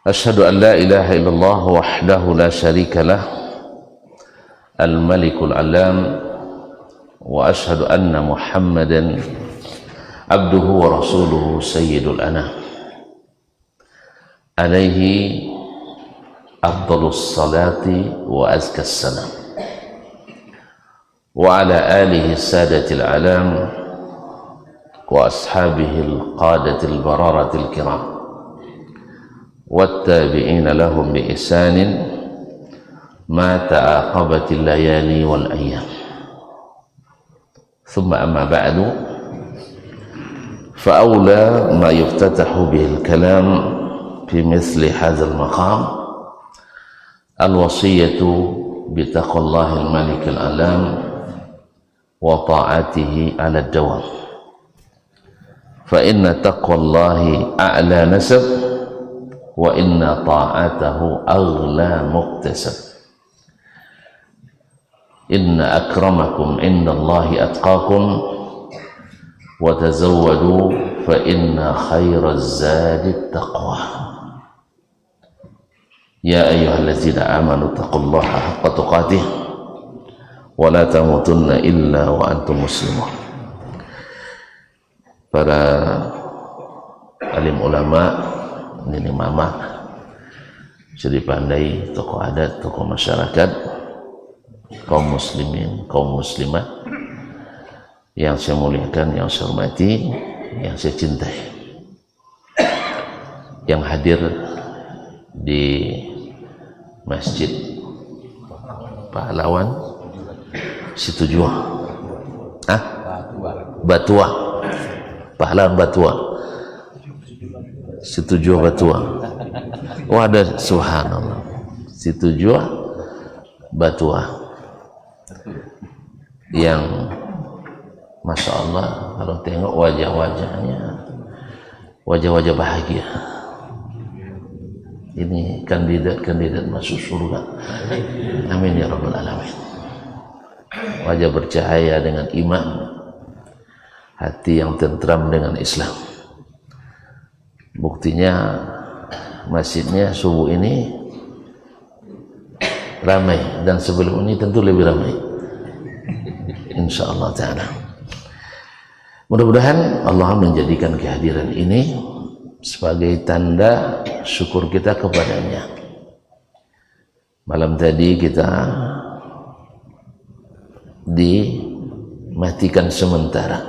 Asyhadu an la ilaha illallah wahdahu la syarika lah al-malikul alam wa asyhadu anna muhammadan abduhu wa rasuluhu sayyidul anam alaihi afdalus salati wa azkas salam wa ala alihi sadatil alam wa ashabihi al-qadatil bararatil kiram والتابعين لهم بإحسان ما تعاقبت الليالي والأيام ثم أما بعد فأولى ما يفتتح به الكلام في مثل هذا المقام الوصية بتقوى الله الملك الأعلام وطاعته على الدوام فإن تقوى الله أعلى نسب wa inna ta'atahu aghla muktasab inna akramakum indallahi atqakum wa tazawwadu fa inna khairaz zadi taqwa ya ayyuhallazina amanu taqullaha haqqa tuqatih wa la tamutunna illa wa antum muslimun. Para alim ulama, nini mama, jadi pandai, tokoh adat, tokoh masyarakat, kaum muslimin, kaum muslimat yang saya muliakan, yang saya hormati, yang saya cintai, yang hadir di Masjid Pahlawan Situjua, Batua, Pahlawan Batua, Situjua Batua. Wah, ada subhanallah, Situjua Batua yang masya Allah kalau tengok wajah-wajahnya, wajah-wajah bahagia. Ini kandidat masuk surga. Amin ya rabbal alamin. Wajah bercahaya dengan iman, hati yang tentram dengan Islam. Buktinya masjidnya subuh ini ramai, dan sebelum ini tentu lebih ramai insyaallah ta'ala. Mudah-mudahan Allah menjadikan kehadiran ini sebagai tanda syukur kita kepadanya. Malam tadi kita dimatikan sementara,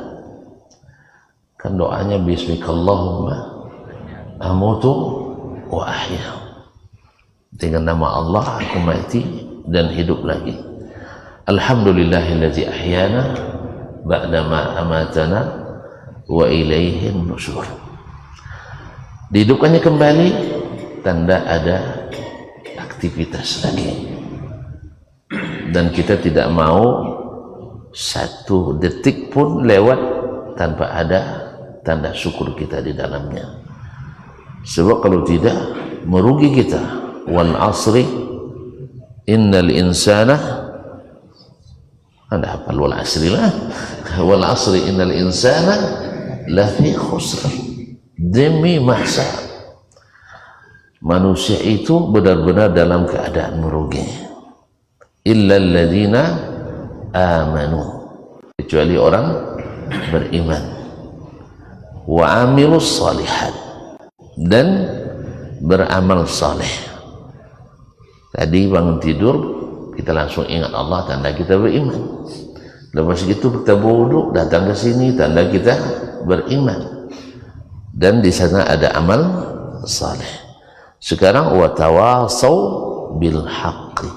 kan doanya bismikallahumma amutu wa ahya, dengan nama Allah aku mati dan hidup lagi. Alhamdulillahillazi ahyana ba'dama amatana wa ilaihin nusyur. Dihidupkannya kembali, tanda ada aktivitas lagi, dan kita tidak mau satu detik pun lewat tanpa ada tanda syukur kita di dalamnya. Sebab kalau tidak, merugi kita. Wal asri innal insana, anda hafal wal asri lah, wal asri innal insana lafi khusr, demi masa manusia itu benar-benar dalam keadaan merugi. Illal ladzina amanu, kecuali orang beriman, wa amilus salihat, dan beramal saleh. Tadi bangun tidur kita langsung ingat Allah, tanda kita beriman. Lepas itu kita berwudu, datang ke sini, tanda kita beriman, dan di sana ada amal saleh. Sekarang watawasau bil haqqi,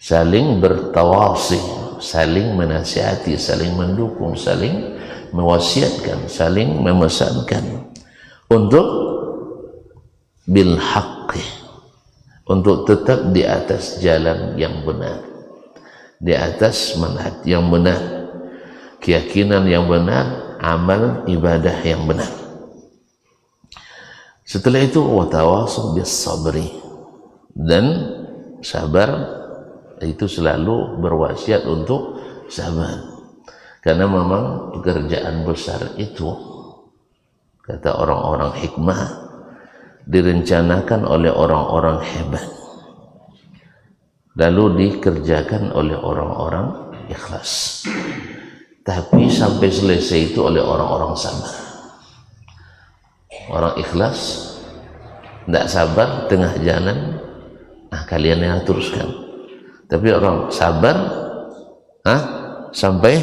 saling bertawasi, saling menasihati, saling mendukung, saling mewasiatkan, saling memesankan untuk bil haqqi, untuk tetap di atas jalan yang benar, di atas manhaj yang benar, keyakinan yang benar, amal ibadah yang benar. Setelah itu watawasau bis sabri, dan sabar itu selalu berwasiat untuk sabar, karena memang pekerjaan besar itu, kata orang-orang hikmah, direncanakan oleh orang-orang hebat, lalu dikerjakan oleh orang-orang ikhlas, tapi sampai selesai itu oleh orang-orang sabar. Orang ikhlas tidak sabar tengah jalan, kalian yang teruskan. Tapi orang sabar sampai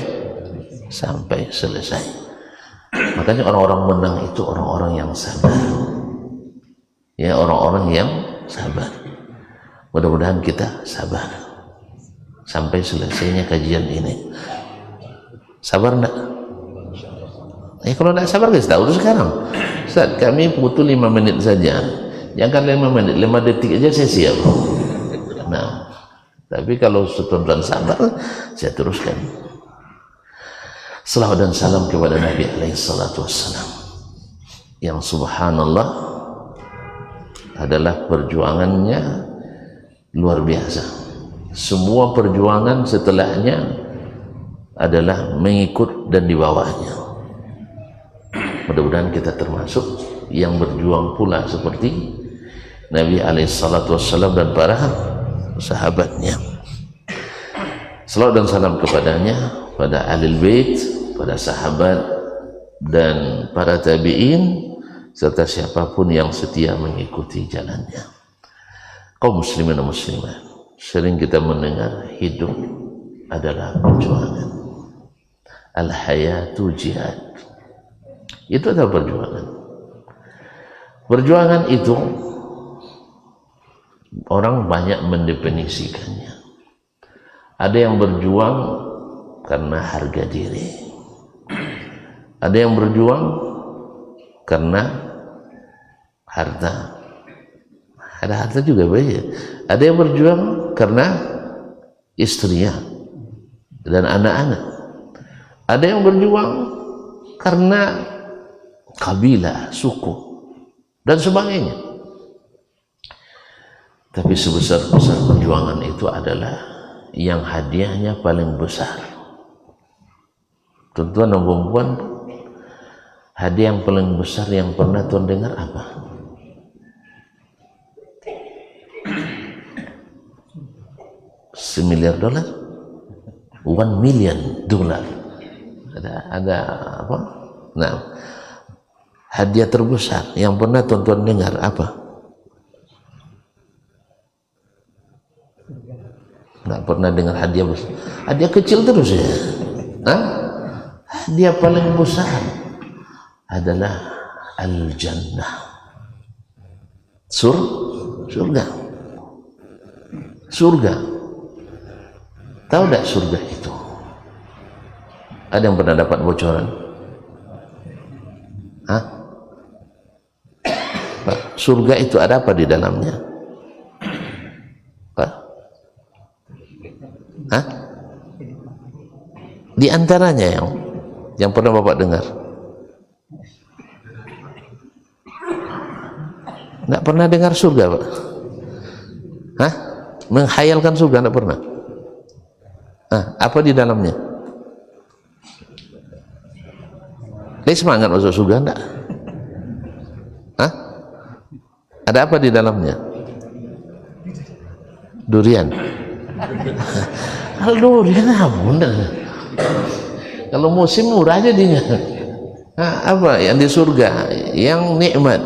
selesai. Makanya orang-orang menang itu orang-orang yang sabar. Ya, orang-orang yang sabar. Mudah-mudahan kita sabar sampai selesainya kajian ini. Sabar enggak? Kalau enggak sabar guys, tahu sekarang. Ustaz, kami butuh 5 menit saja. Jangan 5 menit, 5 detik aja saya siap. Nah, tapi kalau tuan-tuan sabar, saya teruskan. Salawat dan salam kepada Nabi alaihi salatu wassalam, yang subhanallah adalah perjuangannya luar biasa. Semua perjuangan setelahnya adalah mengikut dan di bawahnya. Mudah-mudahan kita termasuk yang berjuang pula seperti Nabi alaihi salatu wassalam dan para sahabatnya. Salawat dan salam kepadanya, pada ahlul bait, pada sahabat dan para tabi'in, serta siapapun yang setia mengikuti jalannya. Kaum muslimin dan muslimat, sering kita mendengar hidup adalah perjuangan. Al-hayatu jihad. Itu adalah perjuangan. Perjuangan itu orang banyak mendefinisikannya. Ada yang berjuang karena harga diri, ada yang berjuang karena harta, ada harta juga banyak. Ada yang berjuang karena istrinya dan anak-anak, ada yang berjuang karena kabilah, suku dan sebagainya. Tapi sebesar-besar perjuangan itu adalah yang hadiahnya paling besar. Tuan-tuan dan perempuan, hadiah yang paling besar yang pernah tuan dengar apa? $1 miliar, $1 million. Ada apa? Nah, hadiah terbesar yang pernah tuan-tuan dengar apa? Nggak pernah dengar hadiah besar. Hadiah kecil terus ya. Hadiah paling besar adalah al-jannah, surga. Tahu tak surga itu? Ada yang pernah dapat bocoran? Pak, surga itu ada apa di dalamnya? Pak? Di antaranya yang pernah Bapak dengar? Enggak pernah dengar surga, Pak? Menghayalkan surga enggak pernah? Apa di dalamnya? Ini semangat masuk surga enggak? Ada apa di dalamnya? Durian. Kalau durian apa? Kalau musim murah jadinya. Apa yang di surga? Yang nikmat.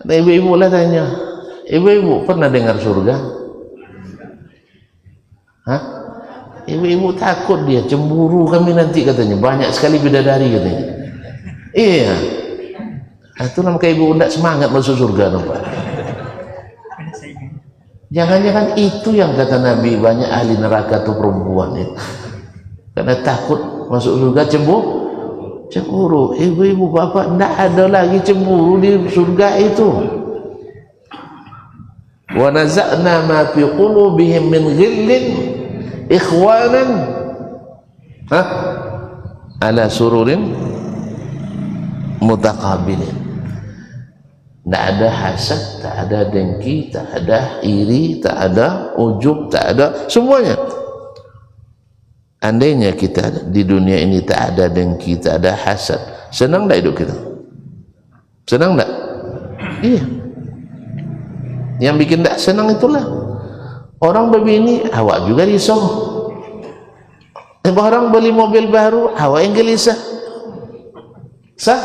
Ada ibu-ibu lah tanya, ibu-ibu pernah dengar surga? Ibu-ibu takut, dia cemburu kami nanti katanya, banyak sekali bidadari katanya. Iya. Itu namanya ibu tidak semangat masuk surga, nampak. Jangan-jangan itu yang kata Nabi, banyak ahli neraka itu perempuan itu. Karena takut masuk surga cemburu. Ibu-ibu bapak tidak ada lagi cemburu di surga itu. Wa naza'na ma fi qulubihim min ghillin ikhwanan ala sururin mutaqabilin. Tak ada hasad, tak ada dengki, tak ada iri, tak ada ujub, tak ada semuanya. Andainya kita di dunia ini tak ada dengki, tak ada hasad, senang tak hidup kita? Senang tak? Iya. Yang bikin tidak senang itulah orang begini, awak juga risau. Orang beli mobil baru, awak yang gelisah. Sah?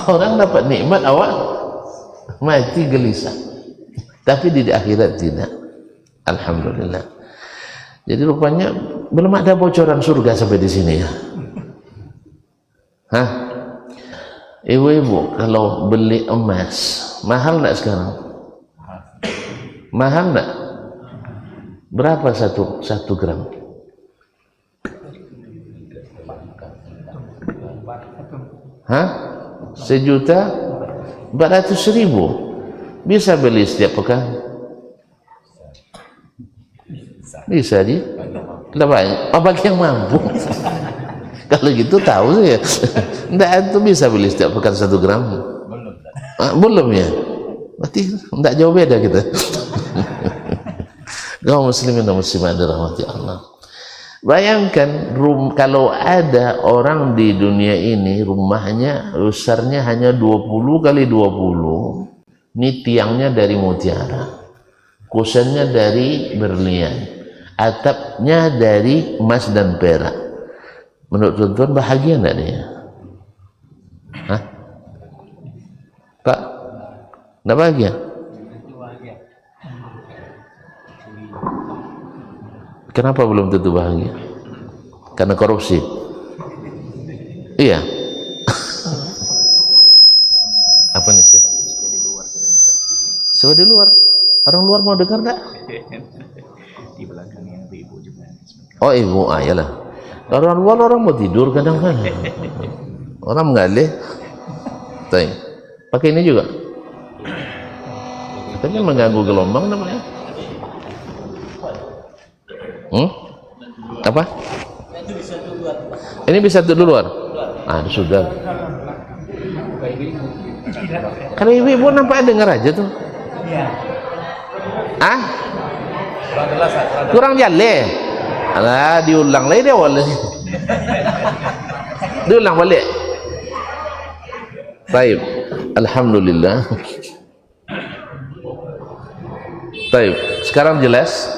Orang dapat nikmat, awak mati gelisah. Tapi di akhirat tidak. Alhamdulillah. Jadi rupanya belum ada bocoran surga sampai di sini ya. Hah? Ibu-ibu kalau beli emas mahal nggak sekarang? Mahal nggak? Berapa satu gram? Hah? 1.400.000 bisa beli setiap pekan? Bisa di? Banyak. Bagi yang mampu. Kalau gitu tahu sih ya. Nggak itu bisa beli setiap pekan 1 gram? Belum ya? Berarti nggak jauh beda kita. Kaum muslimin dan muslimat dirahmati Allah. Bayangkan kalau ada orang di dunia ini rumahnya besarnya hanya 20 kali 20. Ini tiangnya dari mutiara, kusennya dari berlian, atapnya dari emas dan perak. Menurut tuan-tuan bahagia enggak dia? Hah? Pak? Enggak bahagia? Kenapa belum tentu bahagia? Karena korupsi. Iya. Apa nih sih? Coba di luar. Orang luar mau dengar enggak? Di belakangnya ibu juga. Oh ibu, ayalah. Orang luar orang mau tidur kadang-kadang. Orang mengalih. Tanya. Pakai ini juga. Tapi mengganggu gelombang namanya. Apa? Ini bisa tuh di luar. Ah, sudah. Karena ibu-ibu nampaknya dengar aja tuh. Ah? Kurang jale. Alah, diulang lagi dia awalnya. Diulang balik. Baik. Alhamdulillah. Baik. Sekarang jelas.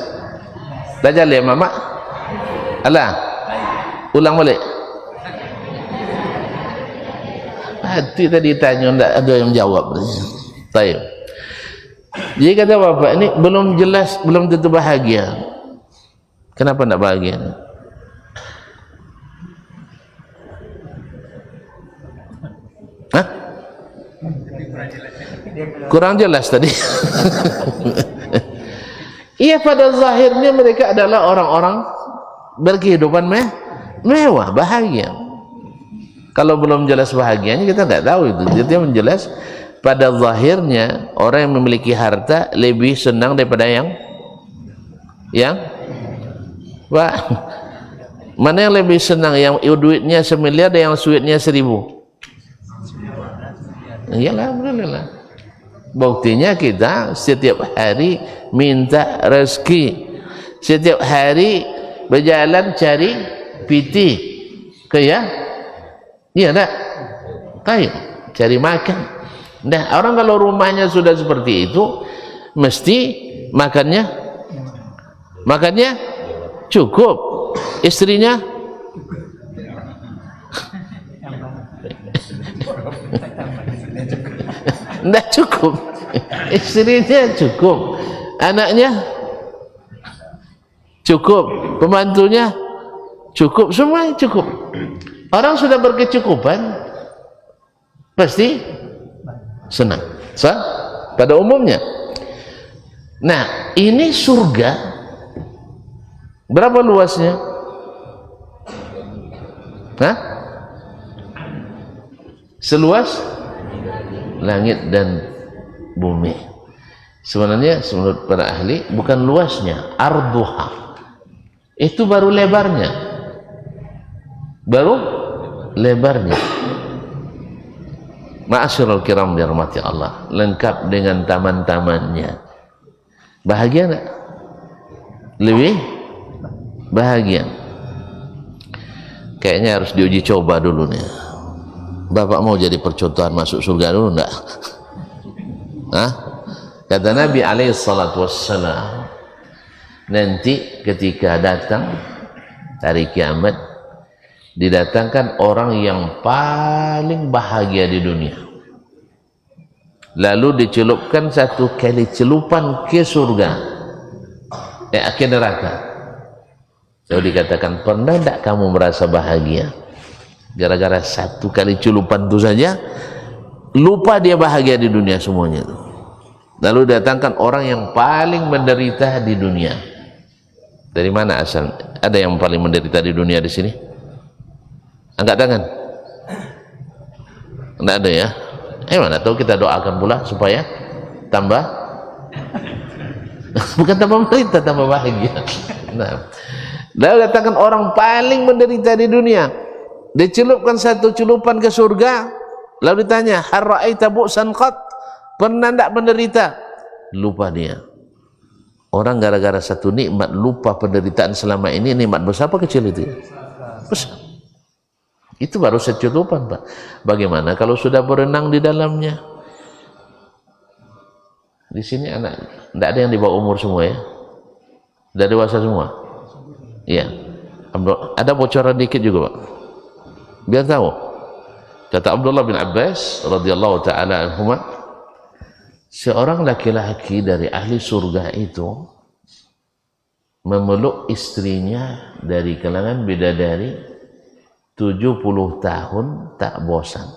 Dah jale mama. Alah. Ulang balik. Hati tadi tanya enggak ada yang jawab. Baik. Jadi kata bapak ini belum jelas, belum tentu bahagia. Kenapa enggak bahagia? Hah? Kurang jelas tadi. Iya, pada zahirnya mereka adalah orang-orang berkehidupan mewah, bahagia. Kalau belum jelas bahagianya kita tidak tahu itu. Jadi menjelas pada zahirnya orang yang memiliki harta lebih senang daripada yang Pak, mana yang lebih senang, yang duitnya 1 miliar dan yang duitnya 1.000? Iyalah, alhamdulillah. Buktinya kita setiap hari minta rezeki, setiap hari berjalan cari piti, iya tak? Kayak cari makan. Nah, orang kalau rumahnya sudah seperti itu, mesti makannya cukup, istrinya tidak cukup, istrinya cukup, anaknya cukup, pembantunya cukup, semua cukup. Orang sudah berkecukupan pasti senang, pada umumnya. Nah, ini surga berapa luasnya? Hah? Seluas langit dan bumi. Sebenarnya menurut para ahli bukan luasnya, arduha. Itu baru lebarnya. Baru lebarnya. Ma'asyiral kiram dirahmati Allah, lengkap dengan taman-tamannya. Bahagia enggak? Lebih bahagia. Kayaknya harus diuji coba dulu nih. Bapak mau jadi percontohan masuk surga dulu enggak? Hah? Kata Nabi alaihi salatu wassalam, nanti ketika datang hari kiamat, didatangkan orang yang paling bahagia di dunia, lalu dicelupkan satu kali celupan ke surga, ke neraka. Lalu dikatakan, pernah tidak kamu merasa bahagia? Gara-gara satu kali celupan itu saja lupa dia bahagia di dunia semuanya. Lalu datangkan orang yang paling menderita di dunia. Dari mana asal? Ada yang paling menderita di dunia di sini? Angkat tangan. Tidak ada ya? Mana tahu, kita doakan pula supaya tambah bukan tambah menderita, tambah bahagia. Nah, lalu datangkan orang paling menderita di dunia, dicelupkan satu celupan ke surga, lalu ditanya, hal ra'aita bu'san qat, pernah tidak menderita? Lupa dia. Orang gara-gara satu nikmat lupa penderitaan selama ini. Nikmat besar apa kecil itu? Besar. Itu baru secelupan, Pak. Bagaimana kalau sudah berenang di dalamnya? Di sini anak tidak ada yang di bawah umur semua ya? Sudah dewasa semua? Iya. Ada bocoran dikit juga, Pak, biar tahu. Kata Abdullah bin Abbas radhiyallahu taala anhuma, seorang laki-laki dari ahli surga itu memeluk istrinya dari kalangan bidadari 70 tahun tak bosan.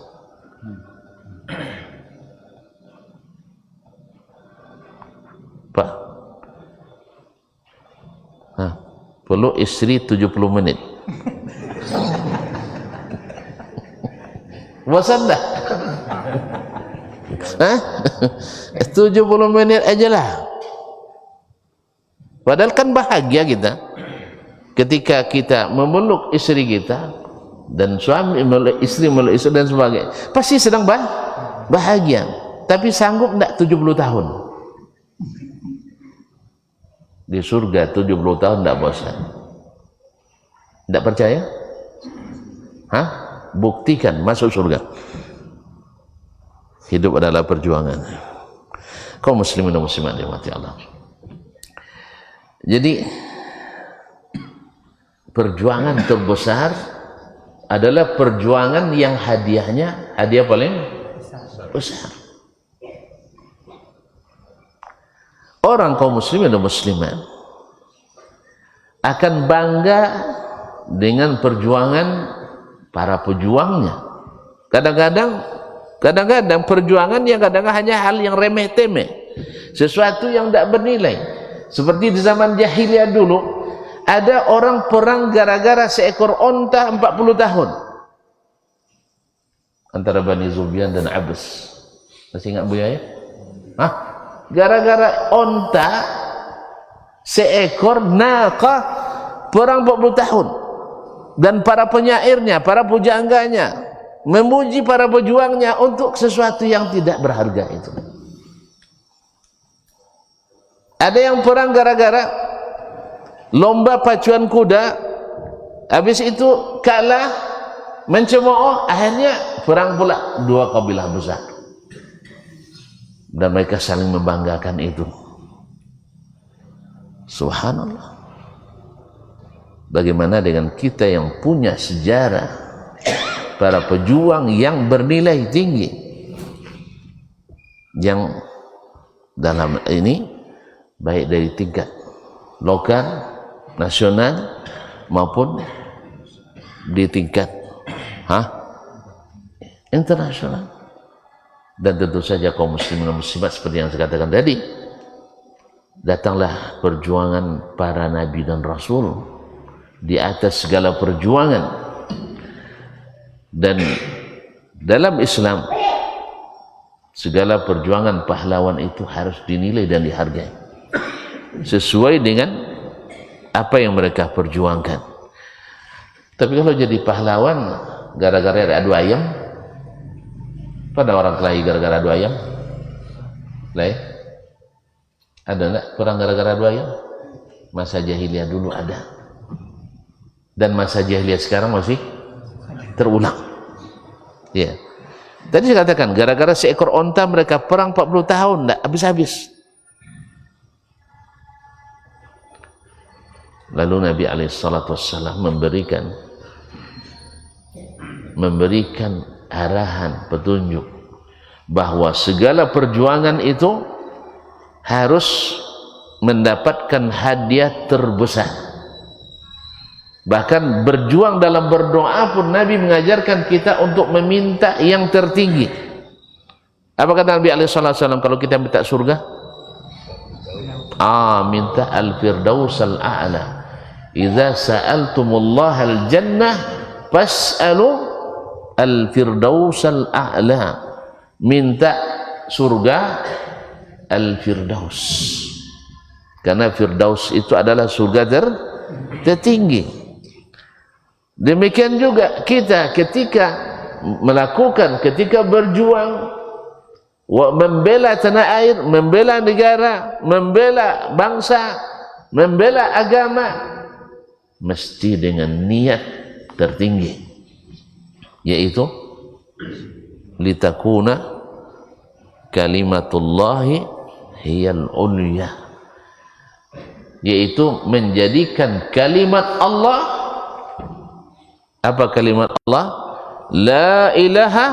Pak, peluk istri 70 menit. Bosan dah? 70 menit aja lah. Padahal kan bahagia kita ketika kita memeluk istri kita, dan suami memeluk istri dan sebagainya, pasti sedang bahagia. Tapi sanggup enggak 70 tahun? Di surga 70 tahun enggak bosan. Enggak percaya? Buktikan masuk surga. Hidup adalah perjuangan. Kaum muslimin dan muslimat dirahmati Allah. Jadi perjuangan terbesar adalah perjuangan yang hadiahnya hadiah paling besar. Orang kaum muslimin dan muslimat akan bangga dengan perjuangan para pejuangnya. Kadang-kadang perjuangan yang kadang-kadang hanya hal yang remeh-temeh, sesuatu yang tidak bernilai. Seperti di zaman jahiliyah dulu, ada orang perang gara-gara seekor onta 40 tahun antara Bani Zubian dan Abbas. Masih ingat Buya ya? Gara-gara onta seekor naqah perang 40 tahun, dan para penyairnya, para pujangganya memuji para pejuangnya untuk sesuatu yang tidak berharga itu. Ada yang perang gara-gara lomba pacuan kuda, habis itu kalah, mencemooh, akhirnya perang pula dua kabilah besar, dan mereka saling membanggakan itu. Subhanallah. Bagaimana dengan kita yang punya sejarah para pejuang yang bernilai tinggi, yang dalam ini baik dari tingkat lokal, nasional, maupun di tingkat internasional. Dan tentu saja kaum muslimin dan muslimat, seperti yang saya katakan tadi, datanglah perjuangan para nabi dan rasul di atas segala perjuangan. Dan dalam Islam segala perjuangan pahlawan itu harus dinilai dan dihargai sesuai dengan apa yang mereka perjuangkan. Tapi kalau jadi pahlawan gara-gara ada adu ayam, pada orang kelahi gara-gara adu ayam, lah ada enggak perang gara-gara adu ayam? Masa jahiliyah dulu ada, dan masa jahiliyah sekarang masih terulang. Ya, Tadi saya katakan, gara-gara seekor onta mereka perang 40 tahun, tidak habis-habis. Lalu Nabi SAW memberikan arahan, petunjuk bahwa segala perjuangan itu harus mendapatkan hadiah terbesar. Bahkan berjuang dalam berdoa pun Nabi mengajarkan kita untuk meminta yang tertinggi. Apa kata Nabi SAW kalau kita minta surga? Minta al-firdaus al-a'la. Idza sa'altumullah al-jannah fas'alu al-firdaus al-a'la. Minta surga al-firdaus. Karena firdaus itu adalah surga tertinggi. Demikian juga kita ketika melakukan, ketika berjuang membela tanah air, membela negara, membela bangsa, membela agama, mesti dengan niat tertinggi, yaitu litakuna kalimatullahi hiyal ulya, yaitu menjadikan kalimat Allah. Apa kalimat Allah? La ilaha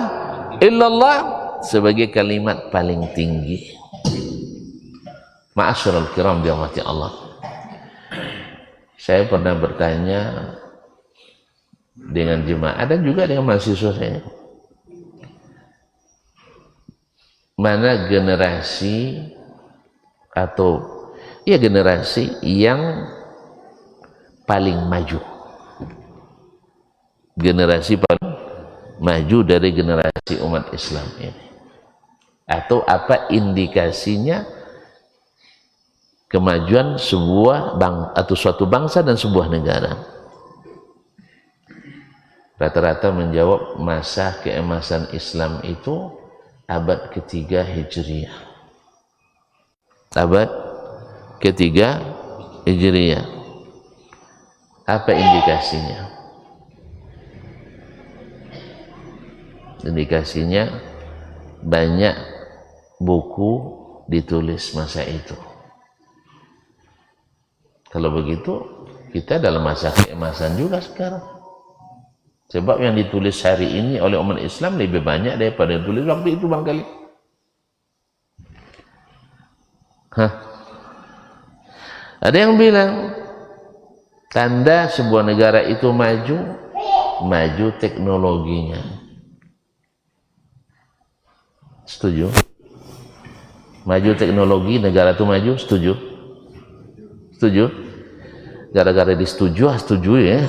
illallah sebagai kalimat paling tinggi. Ma'asyiral kiram dirahmati Allah. Saya pernah bertanya dengan jemaah dan juga dengan mahasiswa saya, mana generasi atau generasi yang paling maju, generasi paling maju dari generasi umat Islam ini, atau apa indikasinya kemajuan sebuah atau suatu bangsa dan sebuah negara? Rata-rata menjawab masa keemasan Islam itu abad ketiga Hijriah. Abad ketiga Hijriah. Apa indikasinya? Indikasinya banyak buku ditulis masa itu. Kalau begitu, kita dalam masa keemasan juga sekarang. Sebab yang ditulis hari ini oleh umat Islam lebih banyak daripada yang ditulis waktu itu barangkali. Ada yang bilang tanda sebuah negara itu maju teknologinya. Setuju? Maju teknologi, negara itu maju, setuju? Setuju? Gara-gara disetujui, setuju ya?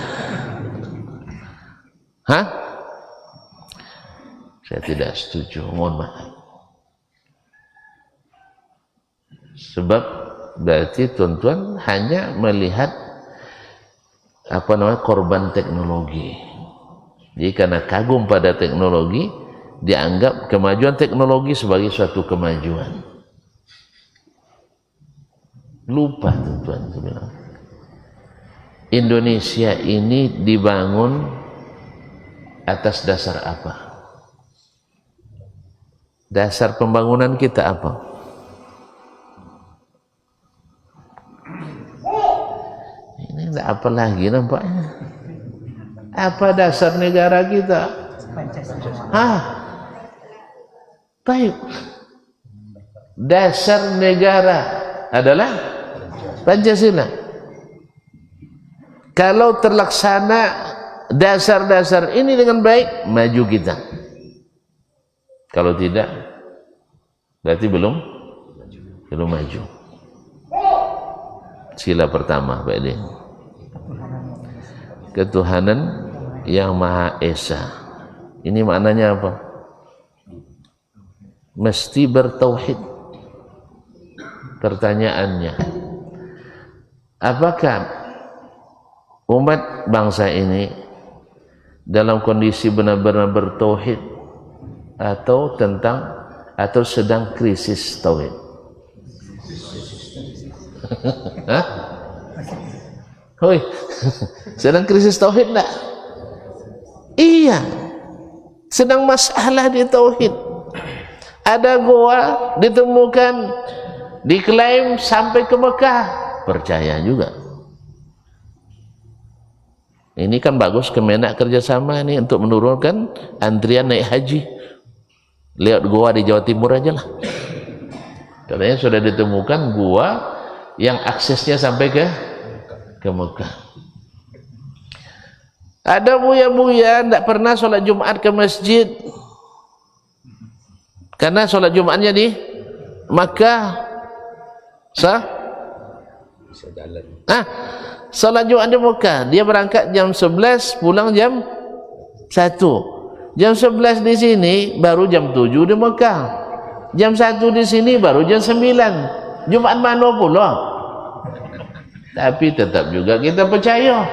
Saya tidak setuju, mohon maaf. Sebab berarti tuan-tuan hanya melihat korban teknologi. Jadi karena kagum pada teknologi, dianggap kemajuan teknologi sebagai suatu kemajuan. Lupa tuan-tuan sebenarnya. Indonesia ini dibangun atas dasar apa? Dasar pembangunan kita apa? Ini tidak apa lagi nampaknya. Apa dasar negara kita? Baik. Dasar negara adalah Pancasila. Kalau terlaksana dasar-dasar ini dengan baik, maju kita. Kalau tidak, berarti belum maju. Sila pertama, Pak Edi. Ketuhanan yang Maha Esa. Ini maknanya apa? Mesti bertauhid. Pertanyaannya, apakah umat bangsa ini dalam kondisi benar-benar bertauhid atau sedang krisis tauhid? Sedang krisis tauhid enggak? Iya. sedang masalah di tauhid. Ada goa ditemukan, diklaim sampai ke Mekah, percaya juga. Ini kan bagus Kemenak kerjasama ini untuk menurunkan antrian naik haji lewat goa di Jawa Timur aja lah. Katanya sudah ditemukan goa yang aksesnya sampai ke Mekah. Ada buya-buya tidak pernah sholat Jumat ke masjid karena sholat Jumatnya di Makkah. Sholat Jumat di Makkah, dia berangkat jam 11, pulang jam 1. Jam 11 di sini, baru jam 7 di Makkah. Jam 1 di sini, baru jam 9. Jumat mana pula? Tapi tetap juga kita percaya.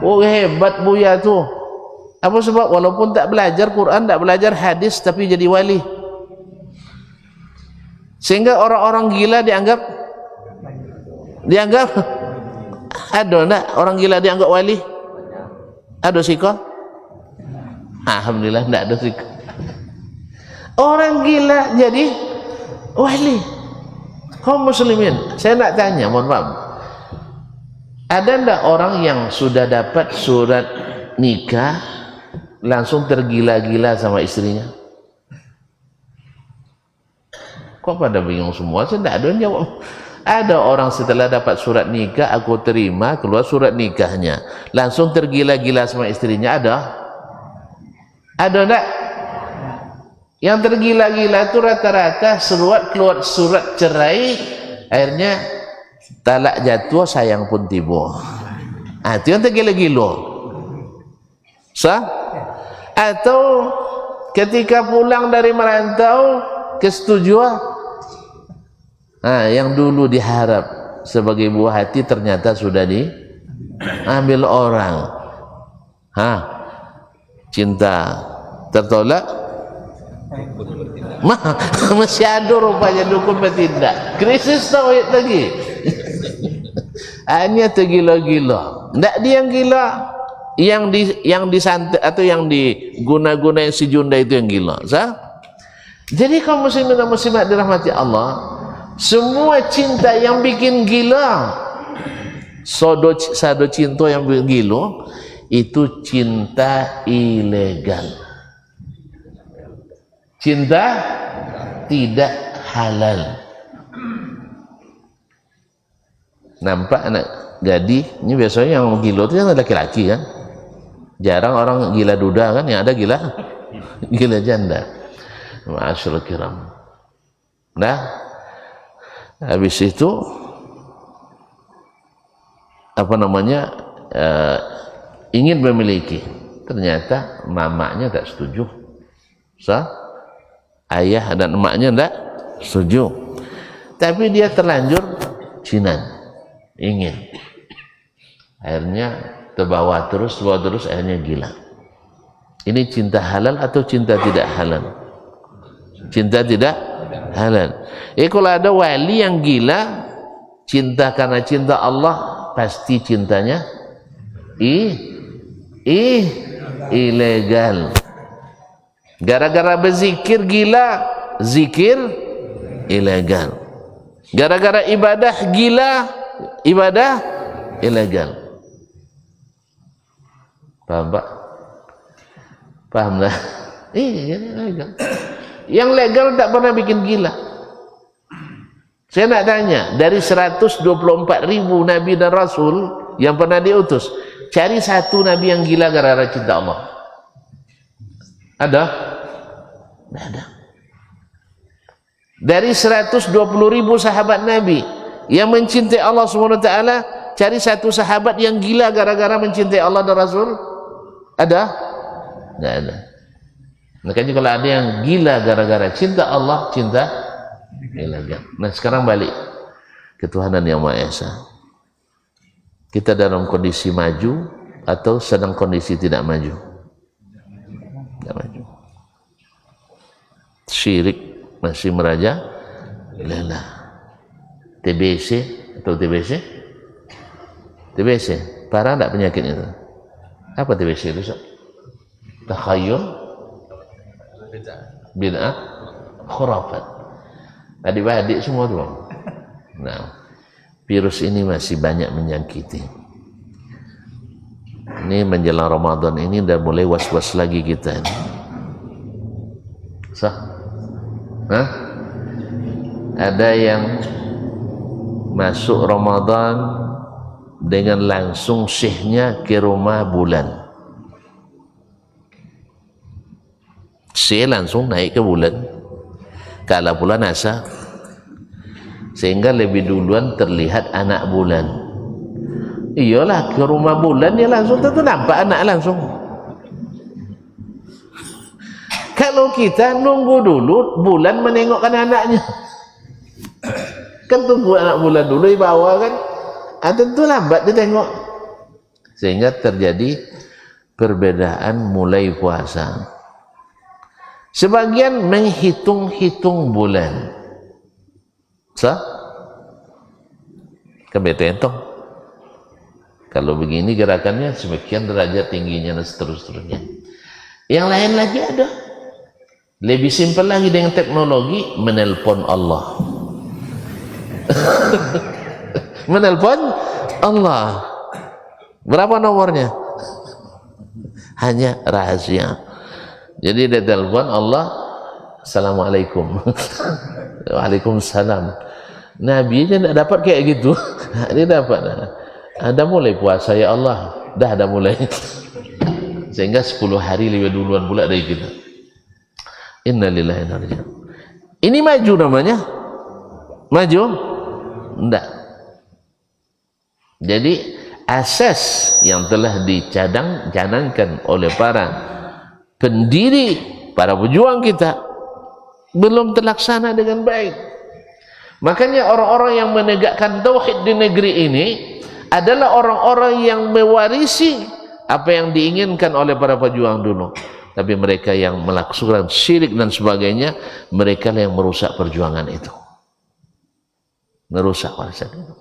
Oh hebat buya tu. Apa sebab? Walaupun tak belajar Quran, tak belajar hadis, tapi jadi wali. Sehingga orang-orang gila dianggap ada enggak orang gila dianggap wali? Ada siko? Alhamdulillah enggak ada siko. Orang gila jadi wali. Kaum muslimin, saya nak tanya, mohon maaf. Ada enggak orang yang sudah dapat surat nikah langsung tergila-gila sama istrinya? Kok pada bingung semua? Saya enggak ada yang jawab. Ada orang setelah dapat surat nikah, aku terima, keluar surat nikahnya, langsung tergila-gila sama istrinya. Ada enggak? Yang tergila-gila itu rata-rata keluar surat cerai, akhirnya talak jatuh, sayang pun tiba. Itu yang tergila-gila. Atau ketika pulang dari merantau, kesetujuan, yang dulu diharap sebagai buah hati ternyata sudah diambil orang. Cinta tertolak, masih ada rupanya dukun bertindak. Krisis tauhid lagi. Hanya tergila-gila. Tidak dia yang gila, yang disantet atau yang diguna-guna yang si Junda itu yang gila. Jadi kaum muslimin dan muslimat dirahmati Allah, semua cinta yang bikin gila, sado cinta yang bikin gila, itu cinta ilegal, cinta tidak halal. Nampak anak gadis ini biasanya yang gila itu yang laki-laki kan, jarang orang gila duda kan, yang ada gila janda. Ma'asyiral kiram. Nah, habis itu ingin memiliki, ternyata mamanya tak setuju, ayah dan emaknya tak setuju, tapi dia terlanjur cinan, ingin, akhirnya terbawa terus, akhirnya gila. Ini cinta halal atau cinta tidak halal? Cinta tidak halal. Kalau ada wali yang gila, cinta karena cinta Allah, pasti cintanya ilegal. Gara-gara berzikir gila, zikir ilegal. Gara-gara ibadah gila, ibadah ilegal. Paham Pak? Paham lah? Ilegal. Yang legal tak pernah bikin gila. Saya nak tanya, dari 124.000 Nabi dan Rasul yang pernah diutus, cari satu Nabi yang gila gara-gara cinta Allah. Ada? Tidak ada. Dari 120.000 sahabat Nabi yang mencintai Allah SWT, cari satu sahabat yang gila gara-gara mencintai Allah dan Rasul. Ada? Tidak ada. Makanya kalau ada yang gila gara-gara cinta Allah, cinta ilegal. Nah sekarang balik ketuhanan yang Maha Esa. Kita dalam kondisi maju atau sedang kondisi tidak maju? Tidak maju. Syirik masih merajalela. TBC atau TBC? TBC, parah enggak penyakit itu? Apa TBC itu? takhayul, bid'ah, khurafat. Adik-adik semua tuh. Nah, virus ini masih banyak menyakiti. Ini menjelang Ramadan ini udah mulai was-was lagi kita ini. Sah? Hah? Ada yang masuk Ramadan dengan langsung syekhnya ke rumah bulan. Syekh langsung naik ke bulan, kala bulan asa, sehingga lebih duluan terlihat anak bulan. Iyalah, ke rumah bulan dia langsung tentu nampak anak langsung. Kalau kita nunggu dulu bulan menengokkan anaknya, kan tunggu anak bulan dulu di bawah kan, tentu lambat dia tengok, sehingga terjadi perbedaan mulai puasa. Sebagian menghitung-hitung bulan. Sah? Kebetulan. Kalau begini gerakannya sebagian derajat tingginya dan seterusnya. Yang lain lagi ada. Lebih simpel lagi dengan teknologi, menelpon Allah. Menelpon Allah. Berapa nomornya? Hanya rahasia. Jadi dia telepon Allah, Assalamualaikum. Waalaikumsalam. Nabi dia tidak dapat kayak gitu. Dia dapat. Ada mulai puasa ya Allah. Dah ada mulai. Sehingga 10 hari lebih duluan pula dari kita. Innalillahi wa inna ilaihi raji'un. Ini maju namanya? Maju? Enggak. Jadi asas yang telah dicadangkan oleh para pendiri, para pejuang kita belum terlaksana dengan baik. Makanya orang-orang yang menegakkan tauhid di negeri ini adalah orang-orang yang mewarisi apa yang diinginkan oleh para pejuang dulu. Tapi mereka yang melakukan syirik dan sebagainya, mereka yang merusak perjuangan itu, merusak warisan itu.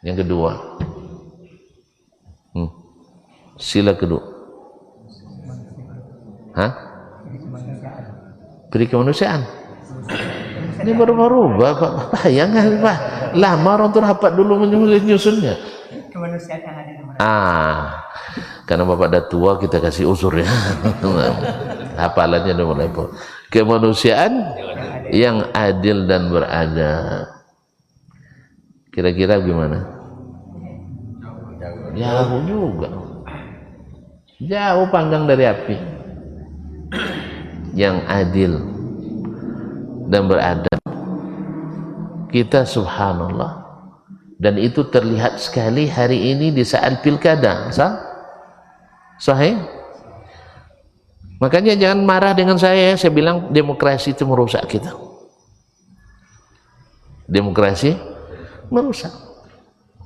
Yang kedua, sila kedua, beri kemanusiaan. Ini baru-baru Pak, bayangan Pak, lama orang tuh rapat dulu menyusunnya. Kemanusiaan yang ada di mana? Karena Bapak dah tua, kita kasih uzur ya. Hafalannya udah mulai. Kemanusiaan yang adil dan beradab. Kira-kira gimana? Jauh juga. Jauh panggang dari api. Yang adil dan beradab. Kita subhanallah, dan itu terlihat sekali hari ini di saat pilkada. Sahih? Makanya jangan marah dengan saya bilang demokrasi itu merusak kita. Demokrasi merusak.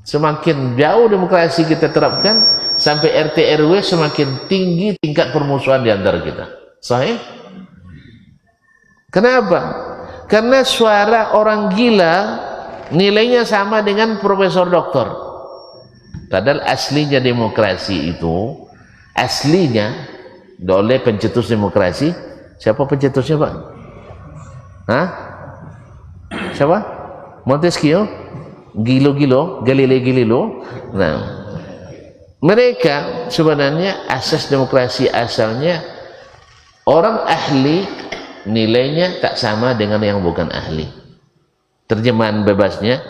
Semakin jauh demokrasi kita terapkan, sampai RT RW semakin tinggi tingkat permusuhan di antara kita. Sahih? Kenapa? Karena suara orang gila nilainya sama dengan profesor doktor. Padahal aslinya demokrasi itu, aslinya oleh pencetus demokrasi, siapa pencetusnya Pak? Siapa? Montesquieu? Galileo Galileo. Nah, mereka sebenarnya asas demokrasi asalnya orang ahli nilainya tak sama dengan yang bukan ahli. Terjemahan bebasnya,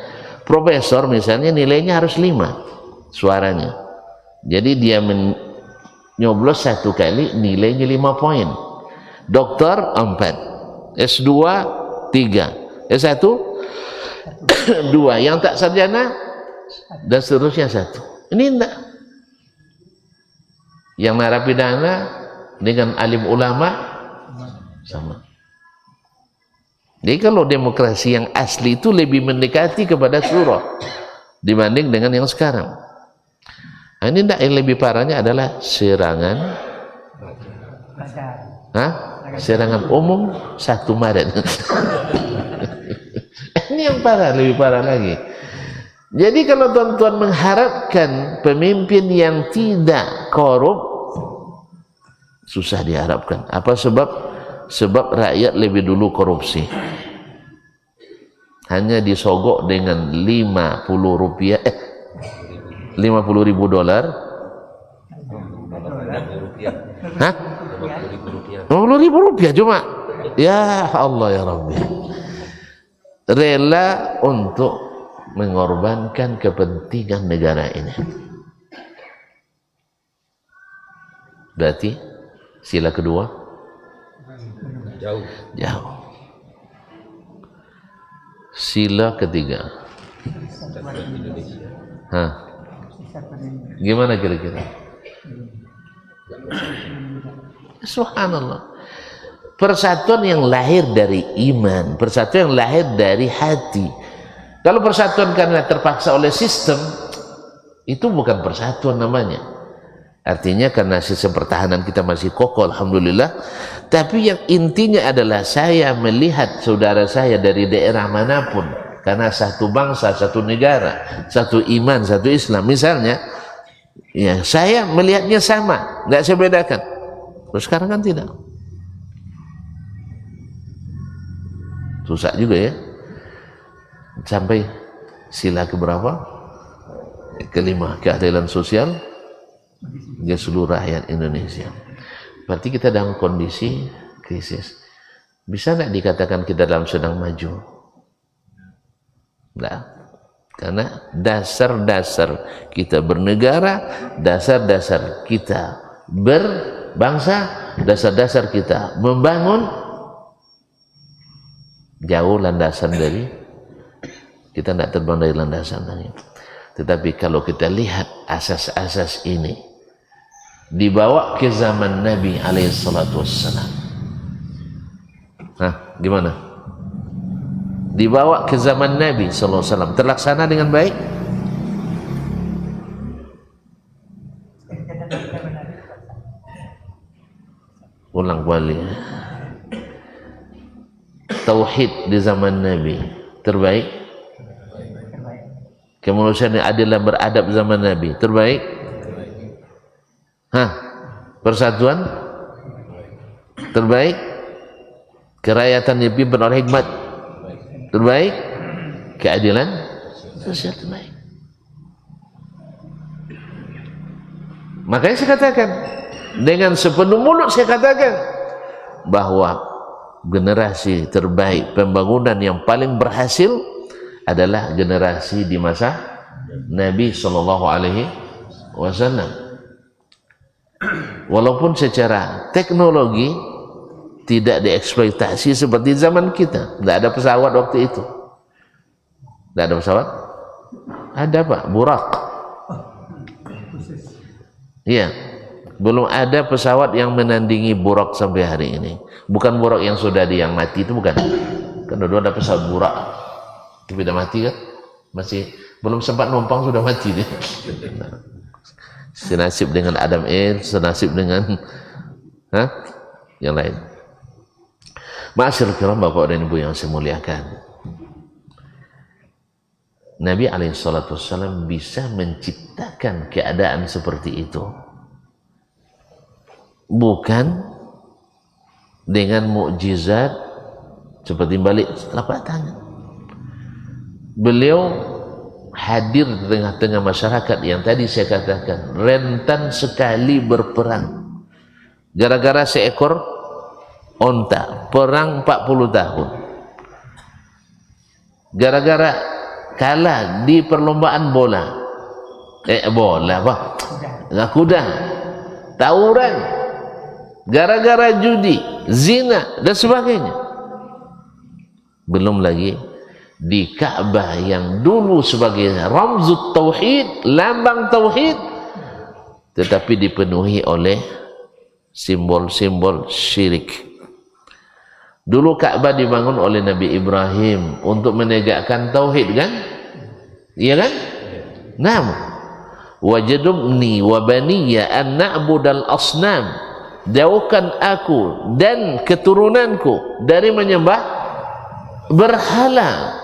profesor misalnya nilainya harus 5 suaranya. Jadi dia nyoblos 1 kali nilainya 5 poin. Dokter 4, S2 3, S1 2, yang tak sarjana dan seterusnya 1. Ini enggak. Yang narapidana dengan alim ulama sama. Jadi kalau demokrasi yang asli itu lebih mendekati kepada surah dibanding dengan yang sekarang. Ini tidak, yang lebih parahnya adalah serangan serangan umum 1 Maret. Ini yang parah, lebih parah lagi. Jadi kalau tuan-tuan mengharapkan pemimpin yang tidak korup, Susah diharapkan. Apa sebab? Sebab rakyat lebih dulu korupsi. Hanya disogok dengan 50 rupiah, 50 ribu dolar. Hah? 50 ribu rupiah cuma. Ya Allah ya Rabbi. Rela untuk mengorbankan kepentingan negara ini. Berarti sila kedua jauh. Sila ketiga, gimana kira-kira? Subhanallah. Persatuan yang lahir dari iman, persatuan yang lahir dari hati. Kalau persatuan karena terpaksa oleh sistem, itu bukan persatuan namanya. Artinya karena sistem pertahanan kita masih kokoh, alhamdulillah. Tapi yang intinya adalah saya melihat saudara saya dari daerah manapun, karena satu bangsa, satu negara, satu iman, satu Islam. Misalnya, ya saya melihatnya sama, nggak saya bedakan. Terus sekarang kan tidak. Susah juga ya. Sampai sila keberapa? Kelima, keadilan sosial bagi seluruh rakyat Indonesia. Berarti kita dalam kondisi krisis. Bisa tidak dikatakan kita dalam sedang maju? Tidak. Karena dasar-dasar kita bernegara, dasar-dasar kita berbangsa, dasar-dasar kita membangun jauh landasan dari kita, tidak terbang dari landasan tadi. Tetapi kalau kita lihat asas-asas ini dibawa ke zaman Nabi alaihissalatu wassalam, gimana? Dibawa ke zaman Nabi sallallahu alaihi wasallam, terlaksana dengan baik? Ulang balik. Tauhid di zaman Nabi terbaik. Kemanusiaan yang adil dan beradab zaman Nabi terbaik. Persatuan terbaik. Kerakyatan yang dipimpin oleh hikmat terbaik. Keadilan sosial terbaik. Makanya saya katakan, dengan sepenuh mulut saya katakan bahwa generasi terbaik pembangunan yang paling berhasil adalah generasi di masa Nabi Sallallahu Alaihi Wasallam. Walaupun secara teknologi tidak dieksploitasi seperti zaman kita, tidak ada pesawat waktu itu. Tidak ada pesawat? Ada Pak, Burak. Iya, belum ada pesawat yang menandingi Burak sampai hari ini. Bukan Burak yang sudah yang mati itu, bukan. Kan dulu ada pesawat Burak, tapi sudah mati kan? Masih belum sempat numpang sudah mati dia. Senasib dengan Adam Air, senasib dengan yang lain. Ma'asyiral kiram, Bapak dan Ibu yang saya muliakan, Nabi alaihissalam bisa menciptakan keadaan seperti itu bukan dengan mukjizat seperti balik telapak tangan. Beliau hadir di tengah-tengah masyarakat yang tadi saya katakan rentan sekali berperang gara-gara seekor onta, perang 40 tahun, gara-gara kalah di perlombaan bola, kuda, tawuran, gara-gara judi, zina dan sebagainya. Belum lagi di Ka'bah yang dulu sebagai ramzut tauhid, lambang tauhid, tetapi dipenuhi oleh simbol-simbol syirik. Dulu Ka'bah dibangun oleh Nabi Ibrahim untuk menegakkan tauhid, kan? Iya kan? Naam. Wajadubni wa baniya an na'budal asnam. Jauhkan aku dan keturunanku dari menyembah berhala.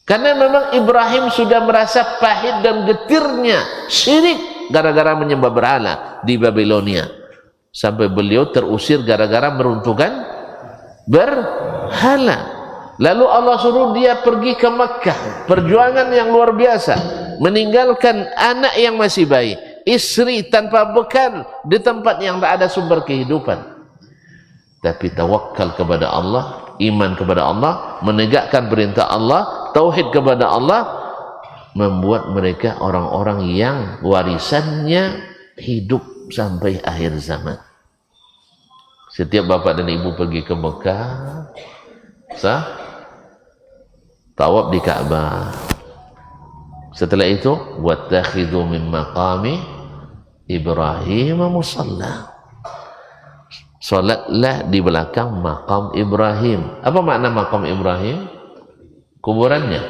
Karena memang Ibrahim sudah merasa pahit dan getirnya syirik gara-gara menyembah berhala di Babilonia. sampai beliau terusir gara-gara meruntuhkan berhala. Lalu Allah suruh dia pergi ke Mekah, perjuangan yang luar biasa, meninggalkan anak yang masih bayi, istri tanpa bekal di tempat yang tak ada sumber kehidupan. Tapi tawakal kepada Allah, iman kepada Allah, menegakkan perintah Allah, tauhid kepada Allah, membuat mereka orang-orang yang warisannya hidup sampai akhir zaman. Setiap bapak dan ibu pergi ke Mekah, tawaf di Ka'bah. Setelah itu, wattakhidhu min maqami Ibrahim musalla. Salatlah di belakang makam Ibrahim. Apa makna makam Ibrahim? Kuburannya.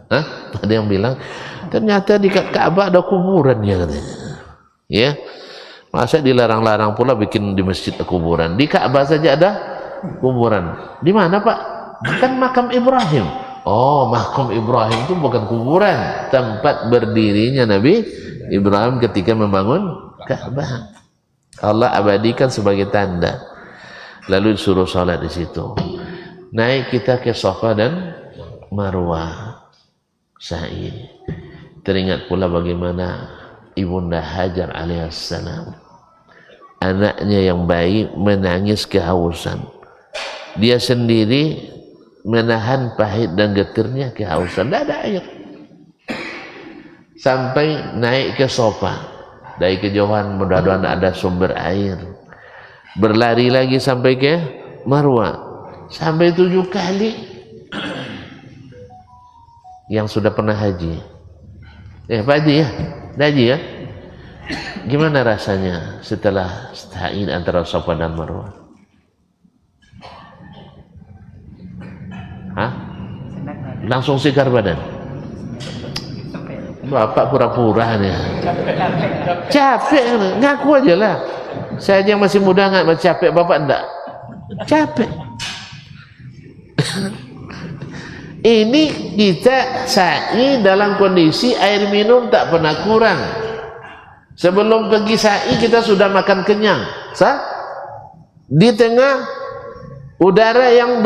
Hah? Ada yang bilang ternyata di Ka'bah ada kuburannya katanya. Ya. Masa dilarang-larang pula bikin di masjid kuburan. Di Ka'bah saja ada kuburan. Di mana, Pak? Bukan makam Ibrahim. Oh, makam Ibrahim itu bukan kuburan, tempat berdirinya Nabi Ibrahim ketika membangun Ka'bah. Allah abadikan sebagai tanda. Lalu disuruh salat di situ. Naik kita ke Safa dan Marwah, sa'i. Teringat pula bagaimana Ibunda Hajar alaihissalam, anaknya yang bayi menangis kehausan. Dia sendiri menahan pahit dan getirnya kehausan, tidak ada air. Sampai naik ke Safa, dari kejauhan mudah-mudahan ada sumber air. Berlari lagi sampai ke Marwah, sampai 7 kali. Yang sudah pernah haji, Pak Haji ya, haji ya, gimana rasanya setelah sa'i antara Safa dan Marwah? Hah? Langsung segar badan. Bapak pura-pura nih. Capek, ngaku aja lah. Saya aja yang masih muda nggak capek, bapak enggak. Capek. Ini kita sa'i dalam kondisi air minum tak pernah kurang. Sebelum pergi sa'i kita sudah makan kenyang. Di tengah udara yang